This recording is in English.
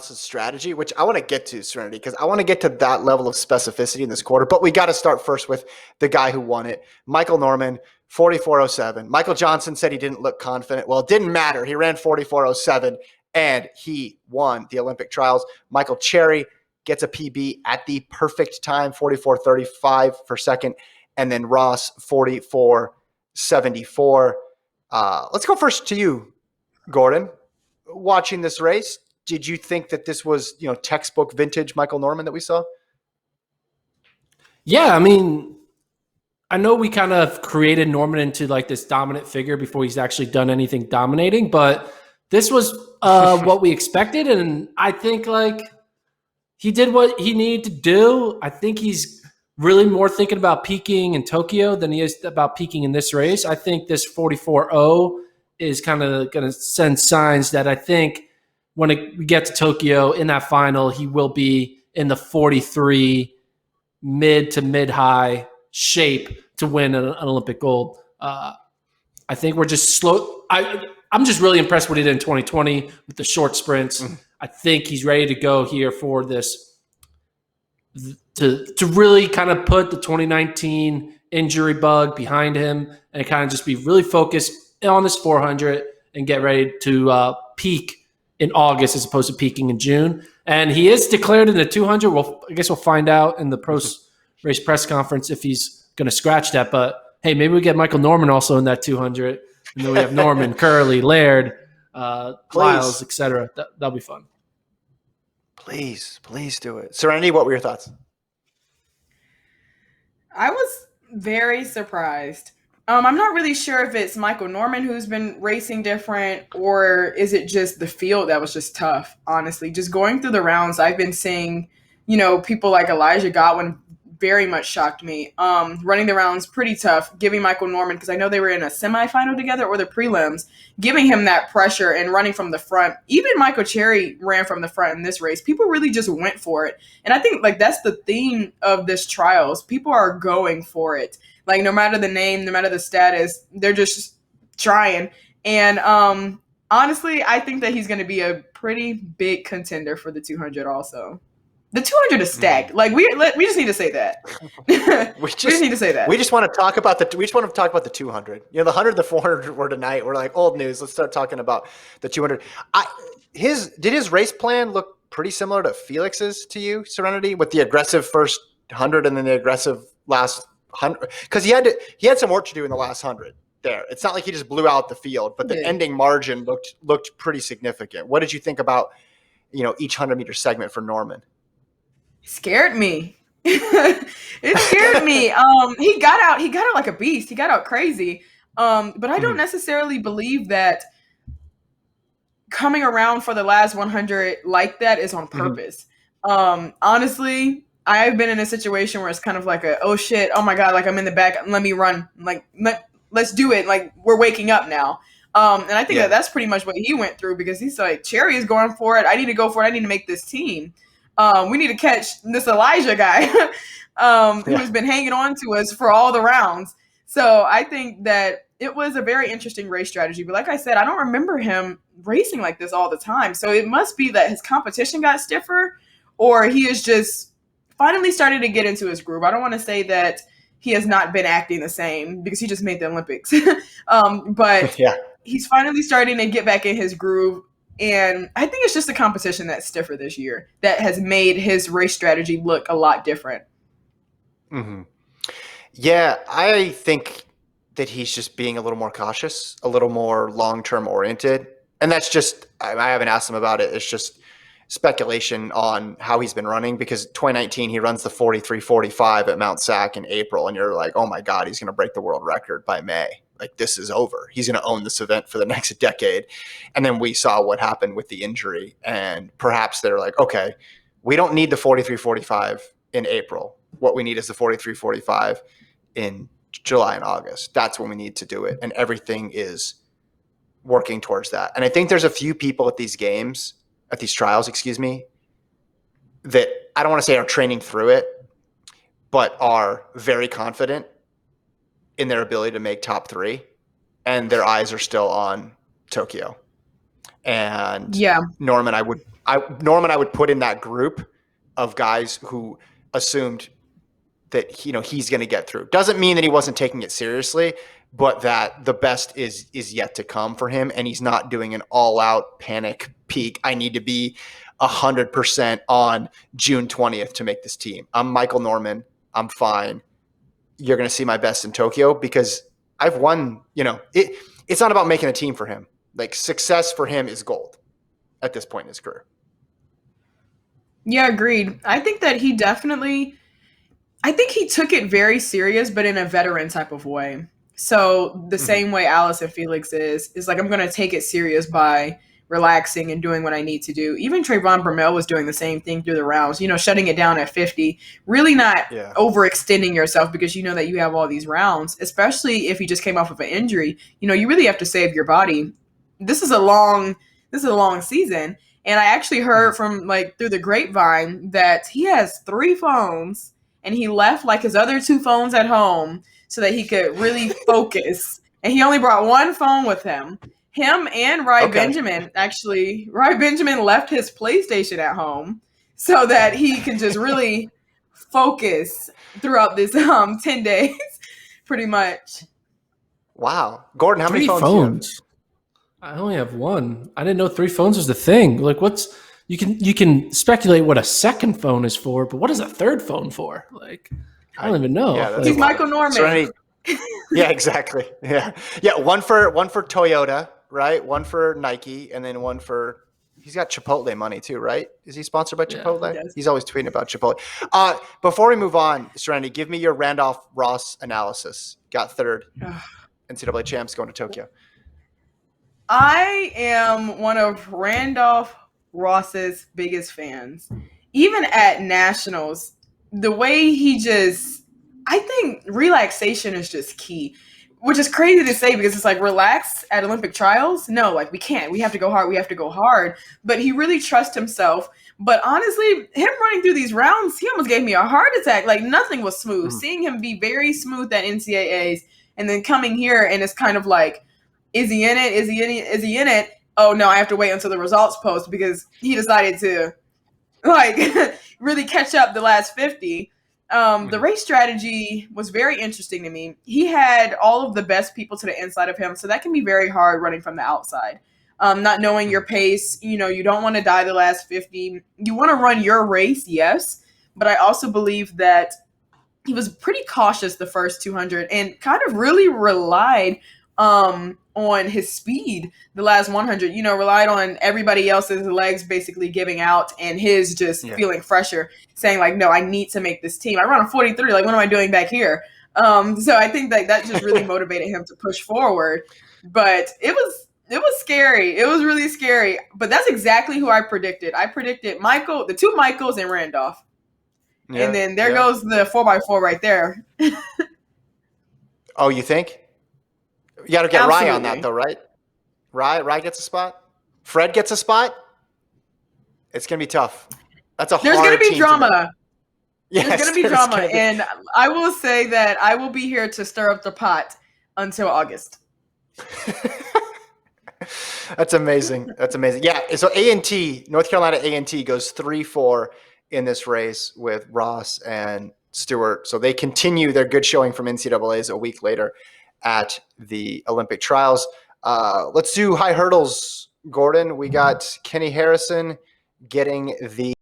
strategy, which I want to get to, Serenity, because I want to get to that level of specificity in this quarter. But we got to start first with the guy who won it, Michael Norman, 44.07. Michael Johnson said he didn't look confident. Well, it didn't matter. He ran 44.07 and he won the Olympic trials. Michael Cherry gets a PB at the perfect time, 44.35 for second. And then Ross, 44.74. Let's go first to you, Gordon. Watching this race, did you think that this was, textbook vintage Michael Norman that we saw? Yeah, I mean, I know we kind of created Norman into like this dominant figure before he's actually done anything dominating, but this was what we expected, and I think like he did what he needed to do. I think he's really more thinking about peaking in Tokyo than he is about peaking in this race. I think this 44.0 is kind of going to send signs that I think when we get to Tokyo in that final, he will be in the 43 mid to mid-high shape to win an Olympic gold. I think we're just slow. I'm just really impressed what he did in 2020 with the short sprints. I think he's ready to go here for this to really kind of put the 2019 injury bug behind him and kind of just be really focused on this 400 and get ready to peak in August as opposed to peaking in June. And he is declared in the 200. I guess we'll find out in the post-race press conference if he's going to scratch that. But, hey, maybe we get Michael Norman also in that 200. And then we have Norman, Curley, Laird, Lyles, etc. That'll be fun. Please do it. Serenity, what were your thoughts? I was very surprised. I'm not really sure if it's Michael Norman who's been racing different, or is it just the field that was just tough, honestly. Just going through the rounds, I've been seeing, people like Elijah Godwin very much shocked me. Running the rounds pretty tough, giving Michael Norman, because I know they were in a semifinal together or the prelims, giving him that pressure and running from the front. Even Michael Cherry ran from the front in this race. People really just went for it. And I think that's the theme of this trials. People are going for it. Like, no matter the name, no matter the status, they're just trying. And honestly, I think that he's going to be a pretty big contender for the 200 also. The 200 is stacked. Like, we just need to say that. we just need to say that. We just want to talk about the 200. The 100 and the 400 were tonight. We're like, old news. Let's start talking about the 200. Did his race plan look pretty similar to Felix's to you, Serenity, with the aggressive first 100 and then the aggressive last 100? Because he had some work to do in the last 100 there. It's not like he just blew out the field, but the ending margin looked pretty significant. What did you think about, each 100-meter segment for Norman? Scared me. It scared me. He got out like a beast. He got out crazy. But I don't necessarily believe that coming around for the last 100 like that is on purpose. Honestly, I've been in a situation where it's kind of like oh shit, oh my God, like I'm in the back, let me run, like let's do it, like we're waking up now. And I think that's pretty much what he went through, because he's like, Cherry is going for it, I need to go for it, I need to make this team. We need to catch this Elijah guy who's been hanging on to us for all the rounds. So I think that it was a very interesting race strategy. But like I said, I don't remember him racing like this all the time. So it must be that his competition got stiffer, or he is just finally starting to get into his groove. I don't want to say that he has not been acting the same, because he just made the Olympics. But he's finally starting to get back in his groove. And I think it's just the competition that's stiffer this year that has made his race strategy look a lot different. Mm-hmm. Yeah, I think that he's just being a little more cautious, a little more long-term oriented. And that's just, I haven't asked him about it. It's just speculation on how he's been running, because 2019, he runs the 43.45 at Mount Sac in April. And you're like, oh my God, he's going to break the world record by May. Like, this is over. He's going to own this event for the next decade. And then we saw what happened with the injury. And perhaps they're like, okay, we don't need the 43.45 in April. What we need is the 43.45 in July and August. That's when we need to do it. And everything is working towards that. And I think there's a few people at these trials, that I don't want to say are training through it, but are very confident in their ability to make top 3, and their eyes are still on Tokyo. And Norman, I Norman, I would put in that group of guys who assumed that he's going to get through. Doesn't mean that he wasn't taking it seriously, but that the best is yet to come for him, and he's not doing an all-out panic peak. I need to be 100% on June 20th to make this team. I'm Michael Norman. I'm fine. You're going to see my best in Tokyo because I've won. It's not about making a team for him. Like, success for him is gold at this point in his career. Yeah, agreed. I think that he took it very serious, but in a veteran type of way. So the same way Alice and Felix is like, I'm going to take it serious by relaxing and doing what I need to do. Even Trayvon Bromell was doing the same thing through the rounds, shutting it down at 50, really not overextending yourself because you know that you have all these rounds, especially if you just came off of an injury. You really have to save your body. This is a long season. And I actually heard from through the grapevine that he has 3 phones and he left his other 2 phones at home so that he could really focus. And he only brought 1 phone with him. Him and Benjamin, actually, Benjamin left his PlayStation at home so that he can just really focus throughout this 10 days, pretty much. Wow. Gordon, how many 3 phones? I only have 1. I didn't know 3 phones was the thing. You can speculate what a second phone is for, but what is a third phone for? I don't even know. Yeah, he's Michael Norman. Yeah, exactly. Yeah. One for Toyota, right? 1 for Nike, and then 1 for. He's got Chipotle money too, right? Is he sponsored by Chipotle? Yeah, he's always tweeting about Chipotle. Before we move on, Serenity, give me your Randolph Ross analysis. Got 3rd NCAA champs going to Tokyo. I am one of Randolph Ross's biggest fans. Even at nationals, the way I think relaxation is just key, which is crazy to say because it's relax at Olympic trials. No, we can't. We have to go hard. We have to go hard. But he really trusts himself. But honestly, him running through these rounds, he almost gave me a heart attack. Nothing was smooth. Seeing him be very smooth at NCAAs and then coming here and it's kind of is he in it? Is he in it? Is he in it? Oh no, I have to wait until the results post because he decided to really catch up the last 50. The race strategy was very interesting to me. He had all of the best people to the inside of him, so that can be very hard running from the outside. Not knowing your pace, you don't want to die the last 50. You want to run your race, yes, but I also believe that he was pretty cautious the first 200 and kind of really relied on his speed the last 100, relied on everybody else's legs basically giving out and his just feeling fresher, saying no, I need to make this team. I run a 43, what am I doing back here? So I think that just really motivated him to push forward. But it was scary. It was really scary. But that's exactly who I predicted. I predicted Michael, the 2 Michaels and Randolph. Yeah, and then there goes the 4x4 right there. Oh, you think? You got to get Rye on that, though, right? Rye gets a spot. Fred gets a spot. It's gonna be tough. That's a There's hard gonna be team drama. Yes, there's gonna be drama, and I will say that I will be here to stir up the pot until August. That's amazing. That's amazing. Yeah. So A&T, North Carolina A&T goes 3-4 in this race with Ross and Stewart. So they continue their good showing from NCAAs a week later at the Olympic trials. Let's do high hurdles, Gordon. We got Kenny Harrison getting the